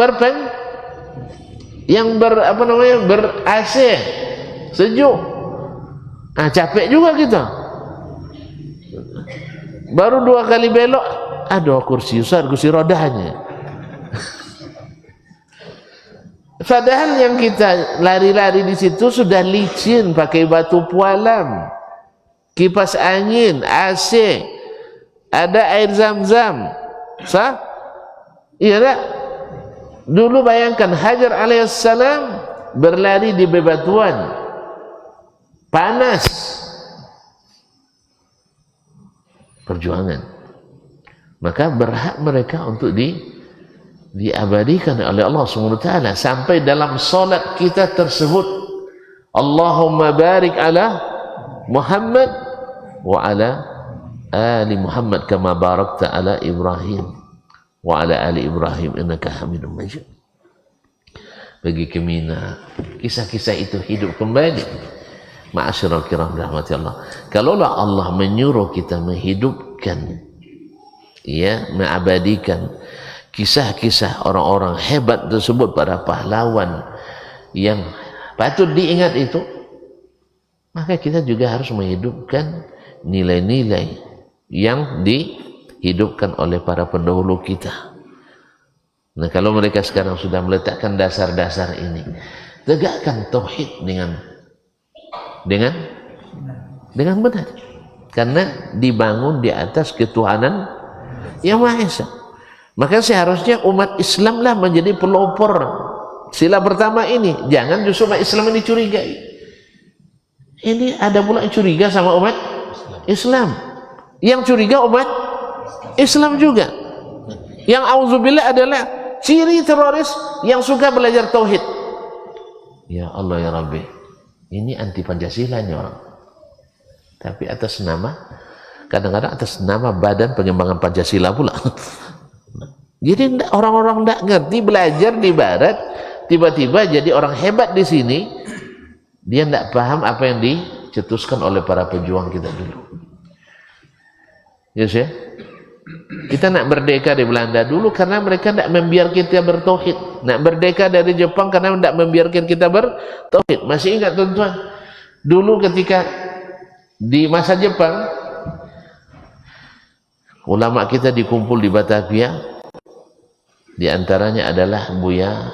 ber-AC, sejuk. Nah, capek juga kita. Baru 2 kali belok, aduh kursi Ustaz, kursi rodanya. Padahal yang kita lari-lari di situ sudah licin, pakai batu pualam, kipas angin, AC, ada air zam-zam. Iya tak? Dulu bayangkan Hajar alaihissalam berlari di bebatuan panas, perjuangan. Maka berhak mereka untuk diabadikan oleh Allah SWT. Sampai dalam solat kita tersebut, Allahumma barik ala Muhammad wa ala ali Muhammad kama barakta ala Ibrahim wa ala ali Ibrahim innaka Hamidum Majid. Pergi ke Mina, kisah-kisah itu hidup kembali. Ma'asyiral kiram rahmati Allah. Kalaulah Allah menyuruh kita menghidupkan, ya, mengabadikan kisah-kisah orang-orang hebat tersebut, para pahlawan yang patut diingat itu, maka kita juga harus menghidupkan nilai-nilai yang dihidupkan oleh para pendahulu kita. Nah, kalau mereka sekarang sudah meletakkan dasar-dasar ini, tegakkan tauhid dengan benar, karena dibangun di atas ketuhanan yang Maha Esa. Maka seharusnya umat Islamlah menjadi pelopor sila pertama ini. Jangan justru umat Islam ini curigai. Ini ada pula yang curiga sama umat Islam. Yang curiga umat Islam juga. Yang auzubillah adalah ciri teroris yang suka belajar tauhid. Ya Allah ya Rabbi, ini anti Pancasila nih orang. Tapi atas nama, kadang-kadang atas nama Badan Pengembangan Pancasila pula. Jadi orang-orang tidak ngerti, belajar di Barat, tiba-tiba jadi orang hebat di sini. Dia tidak paham apa yang dicetuskan oleh para pejuang kita dulu. Yes ya. Kita nak merdeka dari Belanda dulu karena mereka tidak membiarkan kita bertauhid. Nak merdeka dari Jepang karena tidak membiarkan kita bertauhid. Masih ingat tuan-tuan? Dulu ketika di masa Jepang, ulama kita dikumpul di Batavia. Di antaranya adalah Buya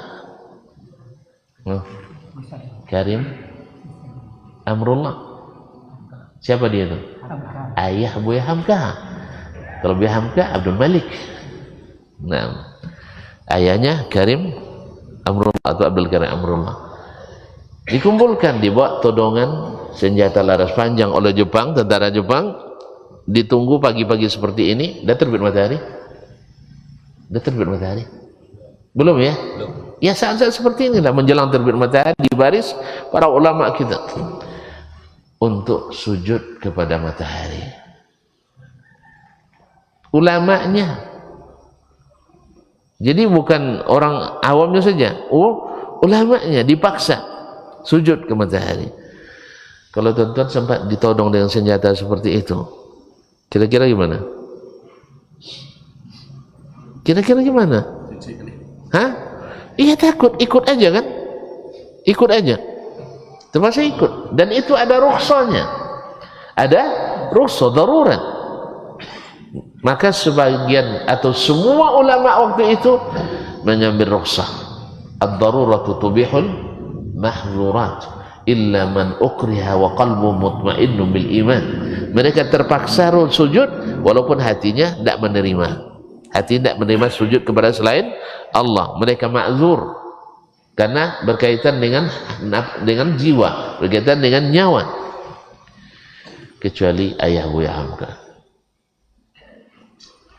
Karim Amrullah. Siapa dia itu? Ayah Buya Hamka. Kalau Buya Hamka Abdul Malik. Nah, ayahnya Karim Amrullah atau Abdul Karim Amrullah. Dikumpulkan, dibawa todongan senjata laras panjang oleh Jepang, tentara Jepang. Ditunggu pagi-pagi seperti ini. Dah terbit matahari? Dah terbit matahari? Belum ya? Belum. Ya saat-saat seperti inilah menjelang terbit matahari di baris para ulama kita untuk sujud kepada matahari. Ulamanya, jadi bukan orang awamnya saja. Ulamanya dipaksa sujud ke matahari. Kalau tuan-tuan sempat ditodong dengan senjata seperti itu, kira-kira gimana? Kira-kira gimana? Hah? Iya takut, ikut aja kan? Ikut aja. Terpaksa ikut. Dan itu ada rukhsahnya. Ada rukhsah darurat. Maka sebagian atau semua ulama waktu itu mengambil rukhsah. Ad-daruratu tubihul mahzurat illa man ukriha wa qalbu mutmainnun bil iman. Mereka terpaksa sujud walaupun hatinya tidak menerima. Hati tidak menerima sujud kepada selain Allah. Mereka ma'zur karena berkaitan dengan jiwa, berkaitan dengan nyawa. Kecuali ayah Buya Hamka.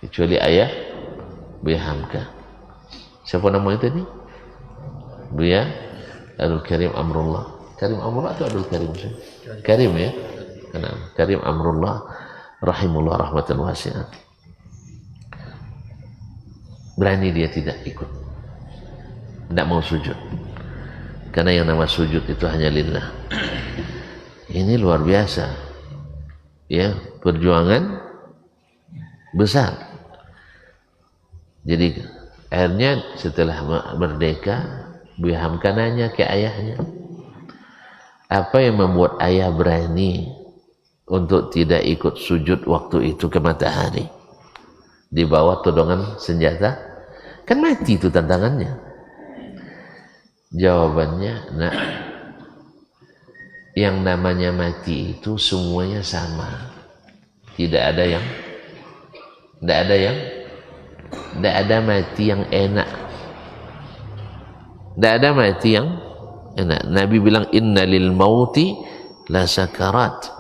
Kecuali ayah Buya Hamka. Siapa namanya tadi? Buya Abdul Karim Amrullah. Karim Amrullah atau Abdul Karim? Karim ya. Karim Amrullah rahimullah rahmatan wasi'ah. Berani dia tidak ikut, tidak mau sujud, karena yang nama sujud itu hanya lillah. Ini luar biasa ya, perjuangan besar. Jadi akhirnya setelah merdeka, Buya Hamka nanya ke ayahnya, apa yang membuat ayah berani untuk tidak ikut sujud waktu itu ke matahari di bawah todongan senjata? Kan mati itu tantangannya. Jawabannya, nak, yang namanya mati itu semuanya sama. Tidak ada mati yang enak. Tidak ada mati yang enak. Nabi bilang inna lil mauti la sakarat.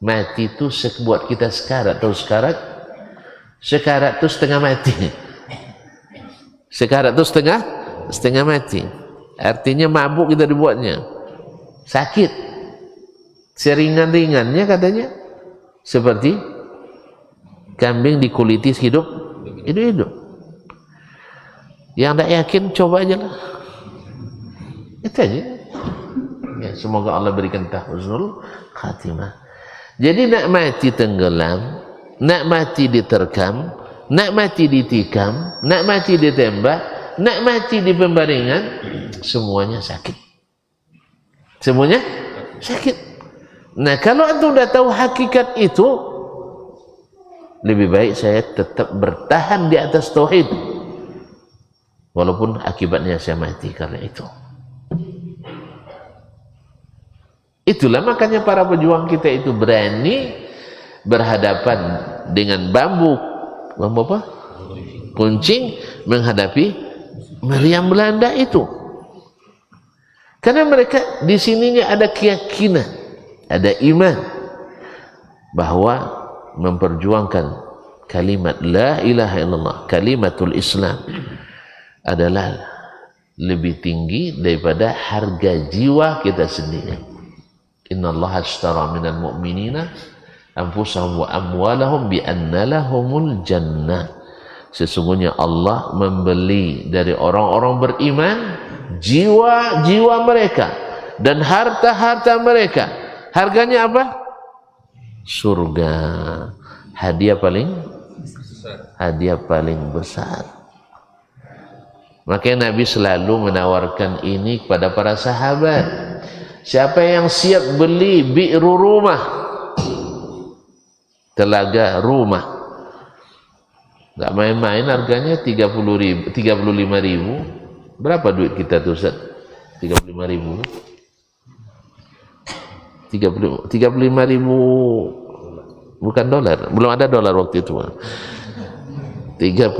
Mati itu buat kita sekarat. Tahu sekarat? Sekarat itu setengah mati. Sekarat itu setengah mati. Artinya mabuk kita dibuatnya. Sakit. Seringan-ringannya katanya seperti kambing dikuliti hidup. Yang tak yakin coba aja lah. Itu aja. Ya, semoga Allah berikan husnul khatimah. Jadi nak mati tenggelam, nak mati diterkam, nak mati ditikam, nak mati ditembak, nak mati di pembaringan, semuanya sakit. Semuanya sakit. Nah, kalau antum sudah tahu hakikat itu, lebih baik saya tetap bertahan di atas tauhid, walaupun akibatnya saya mati karena itu. Itulah makanya para pejuang kita itu berani berhadapan dengan bambu apa? Kuncing menghadapi meriam Belanda itu. Karena mereka di sininya ada keyakinan, ada iman bahwa memperjuangkan kalimat la ilaha illallah, kalimatul Islam adalah lebih tinggi daripada harga jiwa kita sendiri. Innallaha ashtara minal mu'minina anfusahum wa amwalahum bi anna lahumul jannah. Sesungguhnya Allah membeli dari orang-orang beriman jiwa-jiwa mereka dan harta-harta mereka. Harganya apa? Surga. Hadiah paling hadiah paling besar. Makanya Nabi selalu menawarkan ini kepada para sahabat. Siapa yang siap beli bi'ru rumah, telaga rumah, nggak main-main, harganya 30.000, 35.000. Berapa duit kita tuh Ustaz? 35.000. 35.000 bukan dolar, belum ada dolar waktu itu. 35.000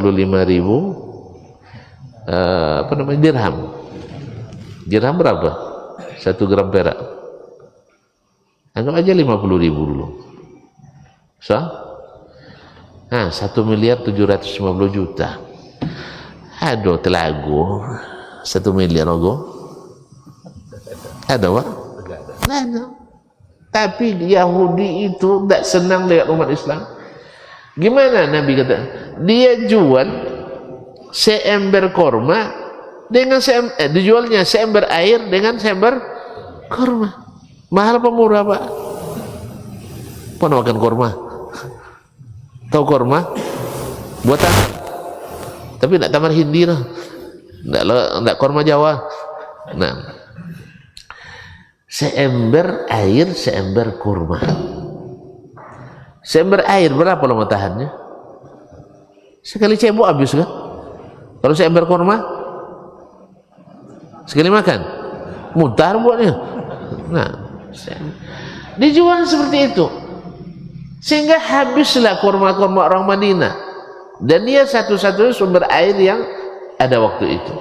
apa namanya, dirham. Dirham berapa? 1 gram perak. Anggap aja 50.000 dulu. So? Nah, 1.750.000.000. Aduh, telagu 1 miliar ogo. Ada Pak? Nggak ada. Tapi Yahudi itu tidak senang dengan umat Islam. Gimana Nabi kata? Dia jual seember korma dengan dijualnya seember air dengan seember korma. Mahal apa murah Pak? Pernah makan korma? Tahu korma? Buatan. Tapi tidak tamar Hindi lah. Tidak korma Jawa. Nah, seember air, seember kurma. Seember air berapa lama tahannya? Sekali cebok habis kan? Kalau seember kurma, sekali makan, mutar buatnya. Nah, dijual seperti itu, sehingga habislah kurma-kurma orang Madinah. Dan dia satu-satunya sumber air yang ada waktu itu.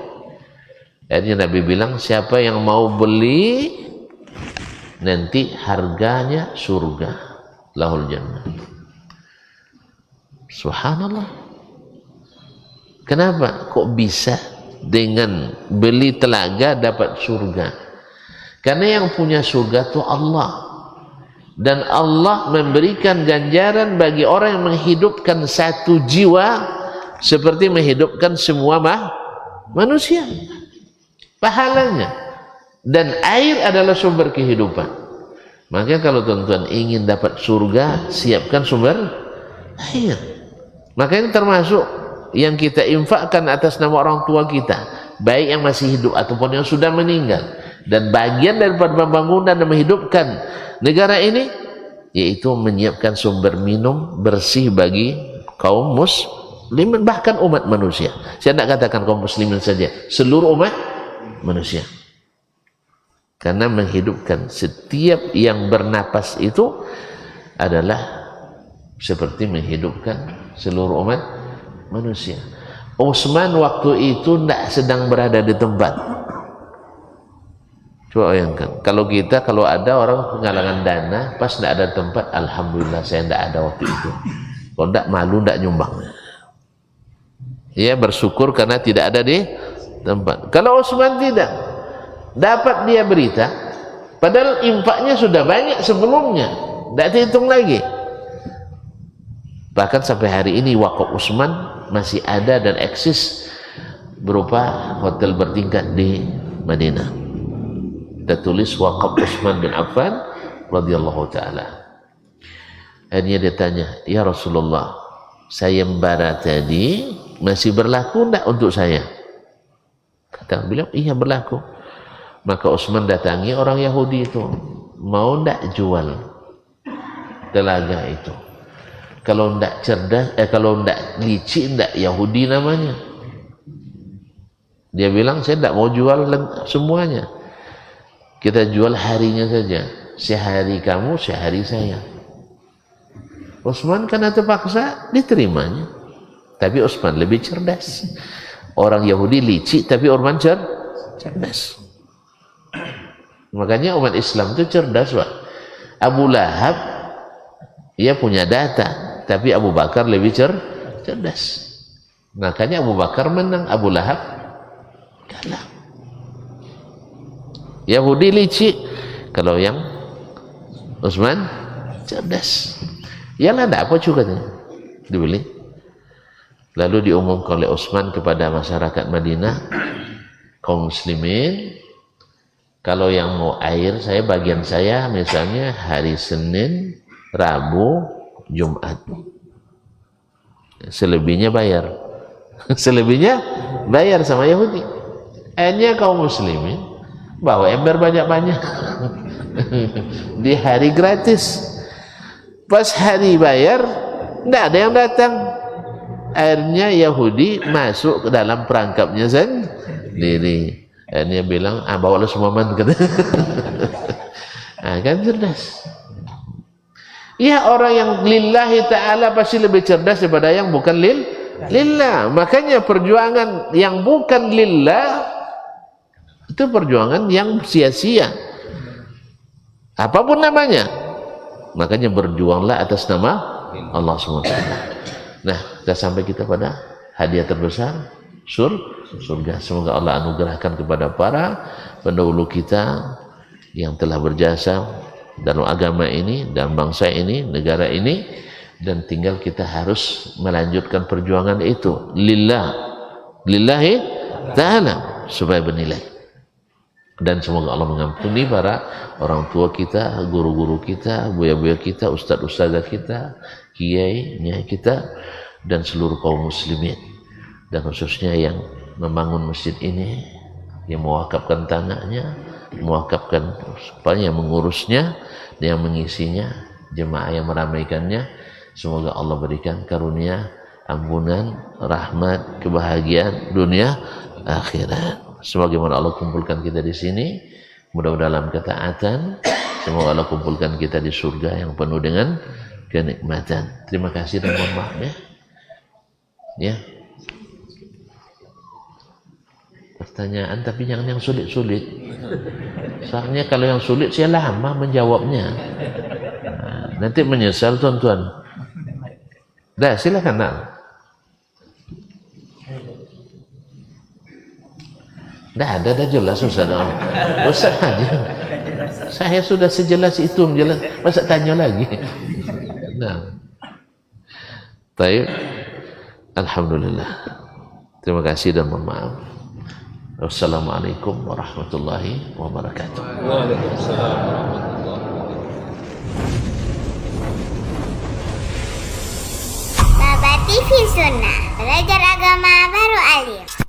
Akhirnya Nabi bilang, siapa yang mau beli, nanti harganya surga, lahul jannah. Subhanallah. Kenapa? Kok bisa dengan beli telaga dapat surga? Karena yang punya surga itu Allah. Dan Allah memberikan ganjaran bagi orang yang menghidupkan satu jiwa seperti menghidupkan semua manusia. Pahalanya. Dan air adalah sumber kehidupan. Maka kalau tuan-tuan ingin dapat surga, siapkan sumber air. Maka ini termasuk yang kita infakkan atas nama orang tua kita, baik yang masih hidup ataupun yang sudah meninggal. Dan bagian daripada pembangunan dan menghidupkan negara ini yaitu menyiapkan sumber minum bersih bagi kaum muslimin, bahkan umat manusia. Saya tidak katakan kaum muslimin saja, seluruh umat manusia. Karena menghidupkan setiap yang bernapas itu adalah seperti menghidupkan seluruh umat manusia. Utsman waktu itu tidak sedang berada di tempat. Coba bayangkan, kalau kita, kalau ada orang penggalangan dana pas tidak ada tempat, alhamdulillah saya tidak ada waktu itu. Kalau tidak, malu, tidak nyumbang. Ya, bersyukur karena tidak ada di tempat. Kalau Utsman tidak, dapat dia berita, padahal infaknya sudah banyak sebelumnya, tidak dihitung lagi. Bahkan sampai hari ini wakaf Utsman masih ada dan eksis berupa hotel bertingkat di Madinah. Kita tulis wakaf Utsman bin Affan radhiyallahu taala. Akhirnya dia tanya, ya Rasulullah, sayembara tadi masih berlaku tidak untuk saya? Kata beliau, iya berlaku. Maka Utsman datangi orang Yahudi itu, mau tidak jual telaga itu? Kalau tidak cerdas, kalau tidak licik, tidak Yahudi namanya. Dia bilang, saya tidak mau jual semuanya. Kita jual harinya saja. Sehari kamu, sehari saya. Utsman karena terpaksa diterimanya. Tapi Utsman lebih cerdas. Orang Yahudi licik, tapi Utsman cerdas. Makanya umat Islam itu cerdas, Pak. Abu Lahab, ia punya data, tapi Abu Bakar lebih cerdas. Makanya Abu Bakar menang, Abu Lahab kalah. Yahudi licik, kalau yang Utsman cerdas. Yalah, ada apa juga dibeli. Lalu diumumkan oleh Utsman kepada masyarakat Madinah, kaum muslimin, kalau yang mau air, saya bagian saya misalnya hari Senin, Rabu, Jumat. selebihnya bayar. Selebihnya bayar sama Yahudi. Akhirnya kaum muslimin bawa ember banyak-banyak di hari gratis. Pas hari bayar tidak ada yang datang. Akhirnya Yahudi masuk ke dalam perangkapnya sendiri. Akhirnya bilang, bawa lu semua man, kata. Kan cerdas. Ya, orang yang lillahi ta'ala pasti lebih cerdas daripada yang bukan lillah. Makanya perjuangan yang bukan lillah itu perjuangan yang sia-sia. Apapun namanya. Makanya berjuanglah atas nama Allah SWT. Nah, kita sampai kita pada hadiah terbesar, surga. Semoga Allah anugerahkan kepada para pendahulu kita yang telah berjasa dalam agama ini, dan bangsa ini, negara ini, dan tinggal kita harus melanjutkan perjuangan itu lillahi ta'ala supaya bernilai. Dan semoga Allah mengampuni para orang tua kita, guru-guru kita, buya-buya kita, ustaz-ustazah kita, kiai-nya kita, dan seluruh kaum muslimin, dan khususnya yang membangun masjid ini, yang mewakafkan tanahnya, mewakafkan supaya yang mengurusnya, yang mengisinya, jemaah yang meramaikannya. Semoga Allah berikan karunia, ampunan, rahmat, kebahagiaan dunia akhirat. Sebagaimana Allah kumpulkan kita di sini, mudah-mudahan dalam ketaatan, semoga Allah kumpulkan kita di surga yang penuh dengan kenikmatan. Terima kasih dan mohon maaf ya. Pertanyaan tapi jangan yang sulit-sulit. Soalnya kalau yang sulit saya lama menjawabnya. Nanti menyesal tuan-tuan. Dah, silakan nak. Dah jelas Ustaz. Ustaz aja. Saya sudah sejelas itu menjelas. Masa tanya lagi? Nah. Baik. Alhamdulillah. Terima kasih dan mohon maaf. Wassalamualaikum warahmatullahi wabarakatuh. Waalaikumsalam warahmatullahi wabarakatuh. Baba TV Sunnah, belajar agama baru alim.